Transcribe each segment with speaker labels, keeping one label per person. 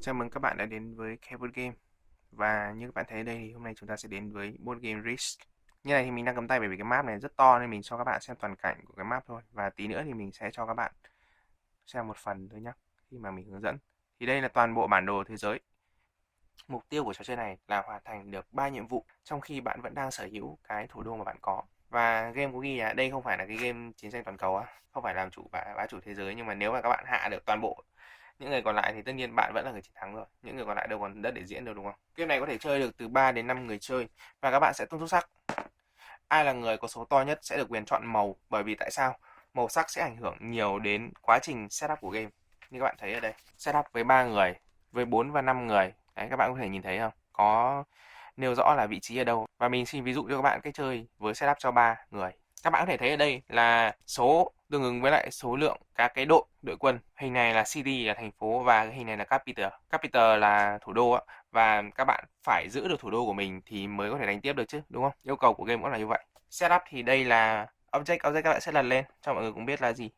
Speaker 1: Chào mừng các bạn đã đến với Keyboard Game. Và như các bạn thấy ở đây thì hôm nay chúng ta sẽ đến với board game Risk. Như này thì mình đang cầm tay bởi vì cái map này rất to nên mình cho các bạn xem toàn cảnh của cái map thôi. Và tí nữa thì mình sẽ cho các bạn xem một phần thôi nhé, khi mà mình hướng dẫn. Thì đây là toàn bộ bản đồ thế giới. Mục tiêu của trò chơi này là hoàn thành được 3 nhiệm vụ trong khi bạn vẫn đang sở hữu cái thủ đô mà bạn có. Và game có ghi là đây không phải là cái game chiến tranh toàn cầu á, không phải làm chủ bá chủ thế giới, nhưng mà nếu mà các bạn hạ được toàn bộ những người còn lại thì tất nhiên bạn vẫn là người chiến thắng rồi. Những người còn lại đâu còn đất để diễn đâu, đúng không? Game này có thể chơi được từ 3 đến 5 người chơi và các bạn sẽ tung xuất sắc. Ai là người có số to nhất sẽ được quyền chọn màu, bởi vì tại sao? Màu sắc sẽ ảnh hưởng nhiều đến quá trình setup của game. Như các bạn thấy ở đây, setup với 3 người, với 4 và 5 người. Đấy, các bạn có thể nhìn thấy không? Có nêu rõ là vị trí ở đâu. Và mình xin ví dụ cho các bạn cách chơi với setup cho 3 người. Các bạn có thể thấy ở đây là số tương ứng với lại số lượng các cái đội quân. Hình này là city là thành phố và cái hình này là capital. Capital là thủ đô á, và các bạn phải giữ được thủ đô của mình thì mới có thể đánh tiếp được chứ, đúng không? Yêu cầu của game cũng là như vậy. Setup thì đây là object các bạn sẽ lần lên cho mọi người cũng biết là gì.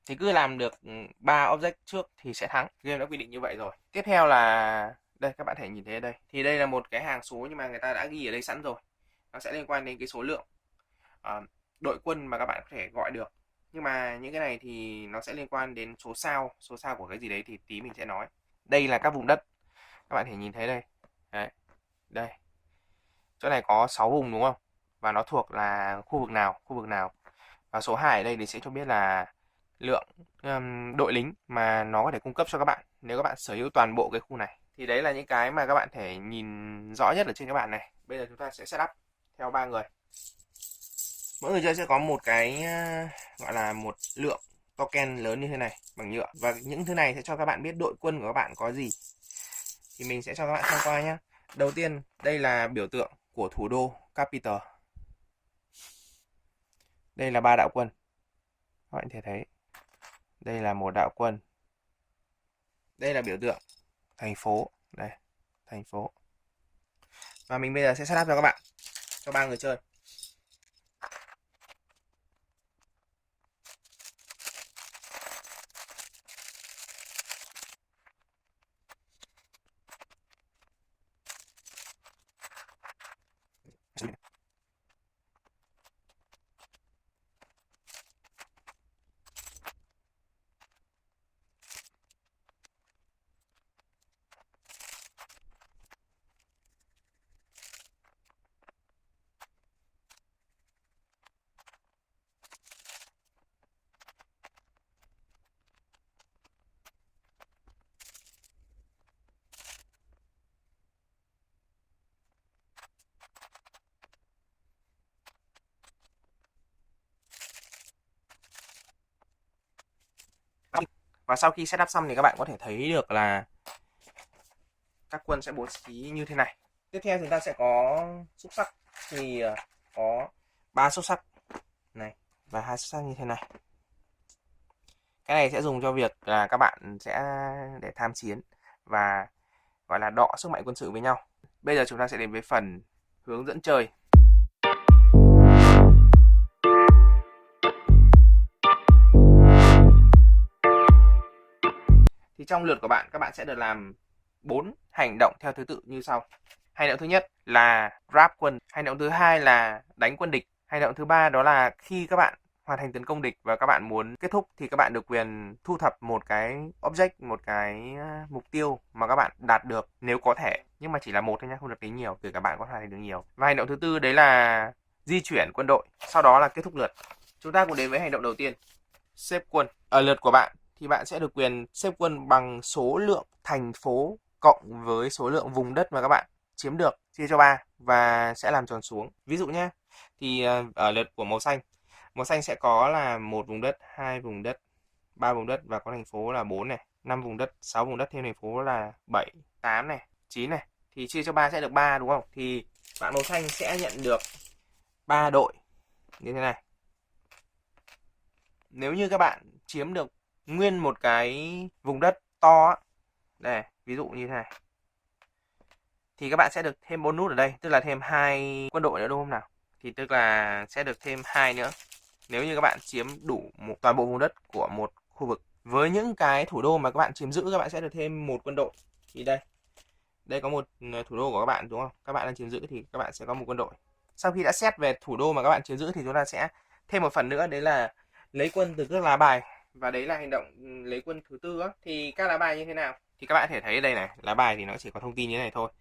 Speaker 1: Thì cứ làm được 3 object trước thì sẽ thắng. Game đã quy định như vậy rồi. Tiếp theo là đây, các bạn thể nhìn thấy ở đây. Thì đây là một cái hàng số nhưng mà người ta đã ghi ở đây sẵn rồi. Nó sẽ liên quan đến cái số lượng đội quân mà các bạn có thể gọi được. Nhưng mà những cái này thì nó sẽ liên quan đến số sao của cái gì đấy thì tí mình sẽ nói. Đây là các vùng đất. Các bạn thể nhìn thấy đây. Đấy. Đây. Chỗ này có 6 vùng đúng không? Và nó thuộc là khu vực nào. Và số 2 ở đây thì sẽ cho biết là lượng đội lính mà nó có thể cung cấp cho các bạn nếu các bạn sở hữu toàn bộ cái khu này. Thì đấy là những cái mà các bạn thể nhìn rõ nhất ở trên các bạn này. Bây giờ chúng ta sẽ setup theo 3 người. Mỗi người chơi sẽ có một cái gọi là một lượng token lớn như thế này bằng nhựa, và những thứ này sẽ cho các bạn biết đội quân của các bạn có gì. Thì mình sẽ cho các bạn xem qua nhé. Đầu tiên đây là biểu tượng của thủ đô capital. Đây là 3 đạo quân. Các bạn có thể thấy đây là một đạo quân. Đây là biểu tượng thành phố. Đây, thành phố. Và mình bây giờ sẽ setup cho các bạn, cho 3 người chơi. Và sau khi setup xong thì các bạn có thể thấy được là các quân sẽ bố trí như thế này. Tiếp theo chúng ta sẽ có xúc sắc, thì có 3 xúc sắc này và 2 xúc sắc như thế này. Cái này sẽ dùng cho việc là các bạn sẽ để tham chiến và gọi là đọ sức mạnh quân sự với nhau. Bây giờ chúng ta sẽ đến với phần hướng dẫn chơi. Thì trong lượt của bạn, các bạn sẽ được làm 4 hành động theo thứ tự như sau. Hành động thứ nhất là grab quân, hành động thứ hai là đánh quân địch, hành động thứ ba đó là khi các bạn hoàn thành tấn công địch và các bạn muốn kết thúc thì các bạn được quyền thu thập một cái object, một cái mục tiêu mà các bạn đạt được nếu có thể, nhưng mà chỉ là một thôi nhé, không được tính nhiều, kể cả bạn có hoàn thành được nhiều. Và hành động thứ tư đấy là di chuyển quân đội, sau đó là kết thúc lượt. Chúng ta cùng đến với hành động đầu tiên, xếp quân. Ở lượt của bạn thì bạn sẽ được quyền xếp quân bằng số lượng thành phố cộng với số lượng vùng đất mà các bạn chiếm được, chia cho 3 và sẽ làm tròn xuống. Ví dụ nhé, thì ở lượt của màu xanh sẽ có là một vùng đất, 2 vùng đất, 3 vùng đất và có thành phố là 4 này, 5 vùng đất, 6 vùng đất thêm thành phố là 7, 8 này, 9 này. Thì chia cho 3 sẽ được 3 đúng không? Thì bạn màu xanh sẽ nhận được 3 đội như thế này. Nếu như các bạn chiếm được nguyên một cái vùng đất to á, đây, ví dụ như thế này, thì các bạn sẽ được thêm bonus ở đây, tức là thêm 2 quân đội nữa đúng không nào? Thì tức là sẽ được thêm 2 nữa nếu như các bạn chiếm đủ toàn bộ vùng đất của một khu vực. Với những cái thủ đô mà các bạn chiếm giữ, các bạn sẽ được thêm một quân đội. Thì đây có một thủ đô của các bạn đúng không? Các bạn đang chiếm giữ thì các bạn sẽ có một quân đội. Sau khi đã xét về thủ đô mà các bạn chiếm giữ thì chúng ta sẽ thêm một phần nữa, đấy là lấy quân từ các lá bài. Và đấy là hành động lấy quân thứ tư á. Thì các lá bài như thế nào? Thì các bạn có thể thấy ở đây này, lá bài thì nó chỉ có thông tin như thế này thôi.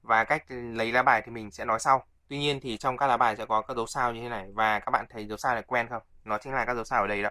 Speaker 1: Và cách lấy lá bài thì mình sẽ nói sau. Tuy nhiên thì trong các lá bài sẽ có các dấu sao như thế này, và các bạn thấy dấu sao này quen không? Nó chính là các dấu sao ở đây đó.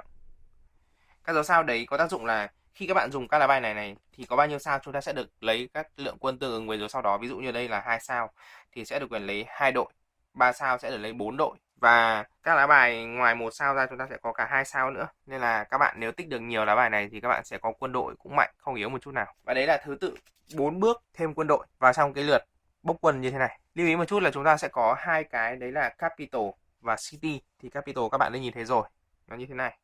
Speaker 1: Các dấu sao đấy có tác dụng là khi các bạn dùng các lá bài này thì có bao nhiêu sao chúng ta sẽ được lấy các lượng quân tương ứng với dấu sao đó. Ví dụ như đây là 2 sao thì sẽ được quyền lấy 2 đội, 3 sao sẽ được lấy 4 đội, và các lá bài ngoài 1 sao ra chúng ta sẽ có cả 2 sao nữa. Nên là các bạn nếu tích được nhiều lá bài này thì các bạn sẽ có quân đội cũng mạnh, không yếu một chút nào. Và đấy là thứ tự 4 bước thêm quân đội vào trong cái lượt bốc quân như thế này. Lưu ý một chút là chúng ta sẽ có hai cái, đấy là capital và city. Thì capital các bạn đã nhìn thấy rồi, nó như thế này.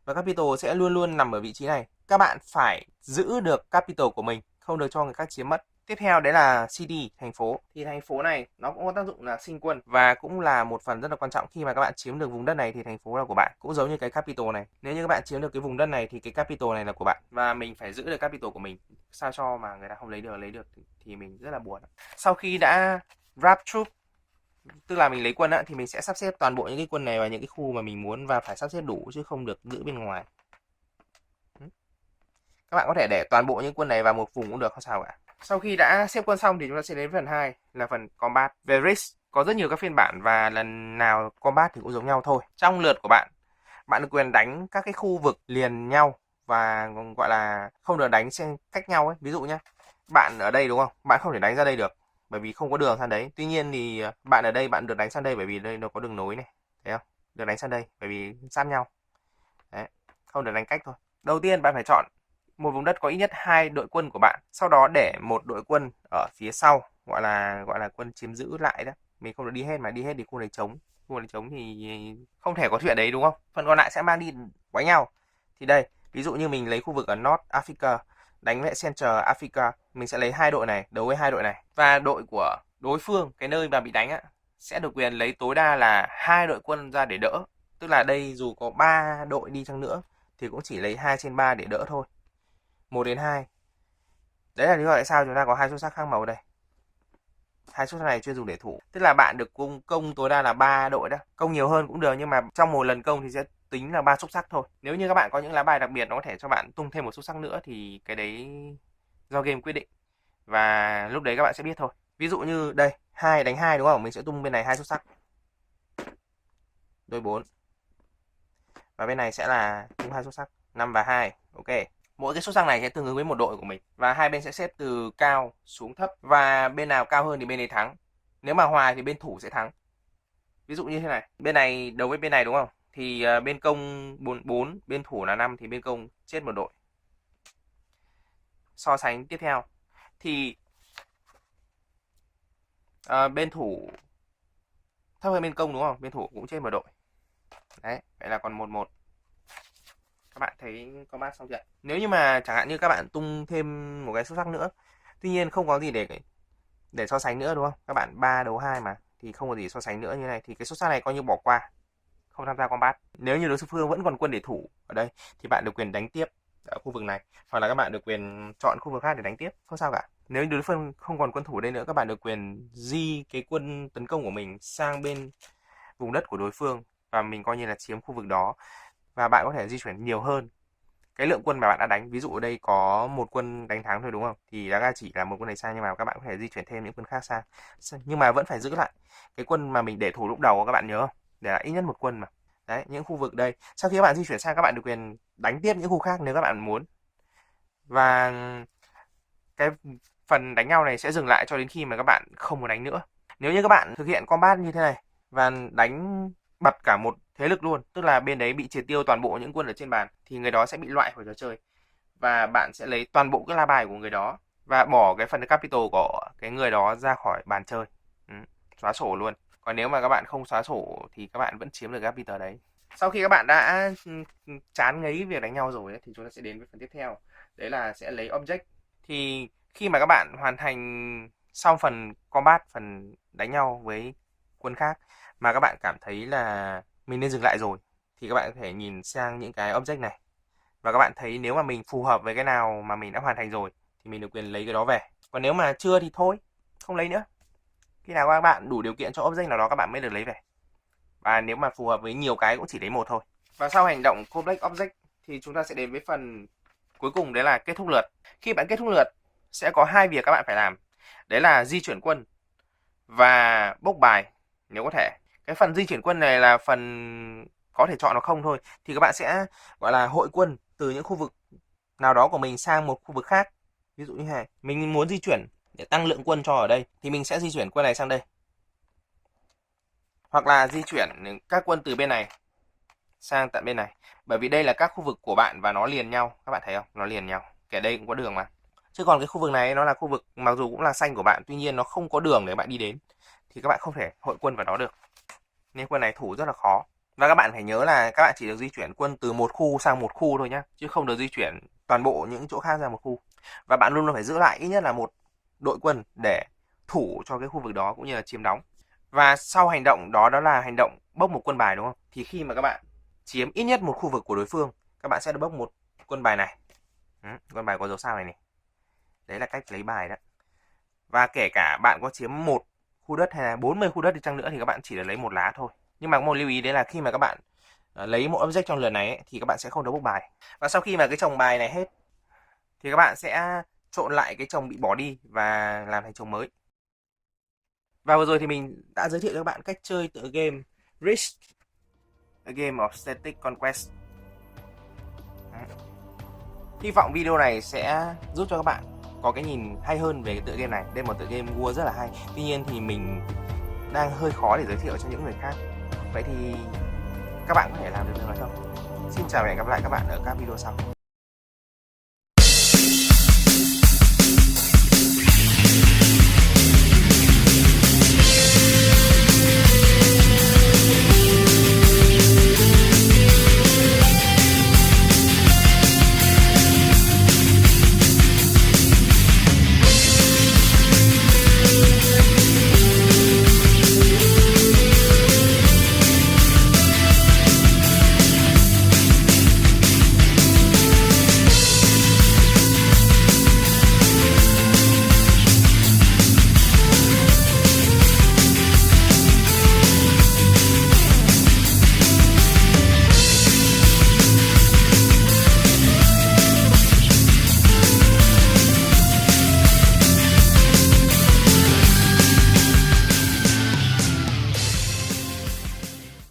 Speaker 1: Và capital sẽ luôn luôn nằm ở vị trí này. Các bạn phải giữ được capital của mình, không được cho người khác chiếm mất. Tiếp theo đấy là city, thành phố. Thì thành phố này nó cũng có tác dụng là sinh quân và cũng là một phần rất là quan trọng. Khi mà các bạn chiếm được vùng đất này thì thành phố là của bạn, cũng giống như cái capital này. Nếu như các bạn chiếm được cái vùng đất này thì cái capital này là của bạn, và mình phải giữ được capital của mình, sao cho mà người ta không lấy được thì mình rất là buồn. Sau khi đã wrap troop, tức là mình lấy quân á, thì mình sẽ sắp xếp toàn bộ những cái quân này vào những cái khu mà mình muốn, và phải sắp xếp đủ chứ không được giữ bên ngoài. Các bạn có thể để toàn bộ những quân này vào một vùng cũng được, không sao cả. Sau khi đã xếp quân xong thì chúng ta sẽ đến phần 2 là phần combat. Về risk có rất nhiều các phiên bản và lần nào combat thì cũng giống nhau thôi. Trong lượt của bạn, bạn được quyền đánh các cái khu vực liền nhau và gọi là không được đánh xen cách nhau ấy. Ví dụ nhé, bạn ở đây đúng không? Bạn không thể đánh ra đây được bởi vì không có đường sang đấy. Tuy nhiên thì bạn ở đây bạn được đánh sang đây bởi vì đây nó có đường nối này, thấy không? Được đánh sang đây bởi vì sát nhau. Đấy, không được đánh cách thôi. Đầu tiên bạn phải chọn một vùng đất có ít nhất 2 đội quân của bạn, sau đó để một đội quân ở phía sau, gọi là quân chiếm giữ lại đó. Mình không được đi hết, mà đi hết thì khu này trống. Khu này trống thì không thể có chuyện đấy đúng không? Phần còn lại sẽ mang đi quánh nhau. Thì đây, ví dụ như mình lấy khu vực ở North Africa đánh với Central Africa, mình sẽ lấy 2 đội này đấu với 2 đội này, và đội của đối phương, cái nơi mà bị đánh á, sẽ được quyền lấy tối đa là 2 đội quân ra để đỡ. Tức là đây dù có 3 đội đi chăng nữa thì cũng chỉ lấy 2/3 để đỡ thôi. 1/2. Đấy là lý do tại sao chúng ta có hai xuất sắc khác màu đây. Hai xuất sắc này chuyên dùng để thủ. Tức là bạn được công tối đa là 3 đội đó. Công nhiều hơn cũng được, nhưng mà trong một lần công thì sẽ tính là 3 xuất sắc thôi. Nếu như các bạn có những lá bài đặc biệt nó có thể cho bạn tung thêm một xuất sắc nữa thì cái đấy do game quyết định. Và lúc đấy các bạn sẽ biết thôi. Ví dụ như đây, 2 đánh 2 đúng không? Mình sẽ tung bên này 2 xuất sắc. Đôi 4. Và bên này sẽ là tung 2 xuất sắc, 5 và 2. Ok. Mỗi cái xuất sắc này sẽ tương ứng với một đội của mình, và hai bên sẽ xếp từ cao xuống thấp, và bên nào cao hơn thì bên ấy thắng. Nếu mà hòa thì bên thủ sẽ thắng. Ví dụ như thế này, bên này đấu với bên này đúng không? Thì bên công 4, bên thủ là 5 thì bên công chết một đội. So sánh tiếp theo thì bên thủ thấp hơn bên công đúng không? Bên thủ cũng chết một đội. Đấy, vậy là còn 1-1. Các bạn thấy combat xong chưa? Nếu như mà chẳng hạn như các bạn tung thêm một cái xuất sắc nữa, tuy nhiên không có gì để so sánh nữa đúng không? Các bạn 3 đấu 2 mà, thì không có gì so sánh nữa như này thì cái xuất sắc này coi như bỏ qua, không tham gia combat. Nếu như đối phương vẫn còn quân để thủ ở đây thì bạn được quyền đánh tiếp ở khu vực này, hoặc là các bạn được quyền chọn khu vực khác để đánh tiếp, không sao cả. Nếu đối phương không còn quân thủ ở đây nữa, các bạn được quyền di cái quân tấn công của mình sang bên vùng đất của đối phương, và mình coi như là chiếm khu vực đó, và bạn có thể di chuyển nhiều hơn cái lượng quân mà bạn đã đánh. Ví dụ ở đây có một quân đánh thắng thôi đúng không, thì đã chỉ là một quân này sang, nhưng mà các bạn có thể di chuyển thêm những quân khác sang, nhưng mà vẫn phải giữ lại cái quân mà mình để thủ lúc đầu, các bạn nhớ không? Để lại ít nhất một quân mà. Đấy, những khu vực đây sau khi các bạn di chuyển sang, các bạn được quyền đánh tiếp những khu khác nếu các bạn muốn, và cái phần đánh nhau này sẽ dừng lại cho đến khi mà các bạn không muốn đánh nữa. Nếu như các bạn thực hiện combat như thế này và đánh bật cả một thế lực luôn, tức là bên đấy bị triệt tiêu toàn bộ những quân ở trên bàn, thì người đó sẽ bị loại khỏi trò chơi, và bạn sẽ lấy toàn bộ các la bài của người đó và bỏ cái phần capital của cái người đó ra khỏi bàn chơi. Xóa sổ luôn. Còn nếu mà các bạn không xóa sổ thì các bạn vẫn chiếm được capital đấy. Sau khi các bạn đã chán ngấy việc đánh nhau rồi ấy, thì chúng ta sẽ đến với phần tiếp theo, đấy là sẽ lấy object. Thì khi mà các bạn hoàn thành xong phần combat, phần đánh nhau với quân khác, mà các bạn cảm thấy là mình nên dừng lại rồi, thì các bạn có thể nhìn sang những cái object này. Và các bạn thấy nếu mà mình phù hợp với cái nào mà mình đã hoàn thành rồi thì mình được quyền lấy cái đó về. Còn nếu mà chưa thì thôi, không lấy nữa. Khi nào các bạn đủ điều kiện cho object nào đó các bạn mới được lấy về. Và nếu mà phù hợp với nhiều cái cũng chỉ lấy một thôi. Và sau hành động collect object thì chúng ta sẽ đến với phần cuối cùng, đấy là kết thúc lượt. Khi bạn kết thúc lượt sẽ có 2 việc các bạn phải làm. Đấy là di chuyển quân và bốc bài nếu có thể. Cái phần di chuyển quân này là phần có thể chọn nó không thôi. Thì các bạn sẽ gọi là hội quân từ những khu vực nào đó của mình sang một khu vực khác. Ví dụ như này, mình muốn di chuyển để tăng lượng quân cho ở đây thì mình sẽ di chuyển quân này sang đây. Hoặc là di chuyển các quân từ bên này sang tận bên này. Bởi vì đây là các khu vực của bạn và nó liền nhau, các bạn thấy không? Nó liền nhau. Kể đây cũng có đường mà. Chứ còn cái khu vực này nó là khu vực mặc dù cũng là xanh của bạn, tuy nhiên nó không có đường để bạn đi đến thì các bạn không thể hội quân vào đó được. Nên quân này thủ rất là khó. Và các bạn phải nhớ là các bạn chỉ được di chuyển quân từ một khu sang một khu thôi nhá, chứ không được di chuyển toàn bộ những chỗ khác ra một khu. Và bạn luôn luôn phải giữ lại ít nhất là một đội quân để thủ cho cái khu vực đó cũng như là chiếm đóng. Và sau hành động đó, đó là hành động bốc một quân bài đúng không? Thì khi mà các bạn chiếm ít nhất một khu vực của đối phương, các bạn sẽ được bốc một quân bài này. Quân bài có dấu sao này này. Đấy là cách lấy bài đó. Và kể cả bạn có chiếm một khu đất hay là 40 khu đất đi chăng nữa thì các bạn chỉ được lấy một lá thôi. Nhưng mà có một lưu ý đấy là khi mà các bạn lấy một object trong lượt này ấy, thì các bạn sẽ không được bốc bài. Và sau khi mà cái chồng bài này hết thì các bạn sẽ trộn lại cái chồng bị bỏ đi và làm thành chồng mới. Và vừa rồi thì mình đã giới thiệu cho các bạn cách chơi tựa game Risk, a game of static conquest. Hy vọng video này sẽ giúp cho các bạn có cái nhìn hay hơn về cái tựa game này. Đây là một tựa game vua rất là hay. Tuy nhiên thì mình đang hơi khó để giới thiệu cho những người khác. Vậy thì các bạn có thể làm được điều này không? Xin chào và hẹn gặp lại các bạn ở các video sau.